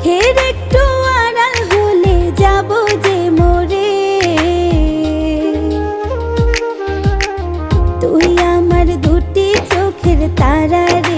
চোখের একটু আড়াল হলে যাব যে মরে। তুই আমার দুটি চোখের তারা রে।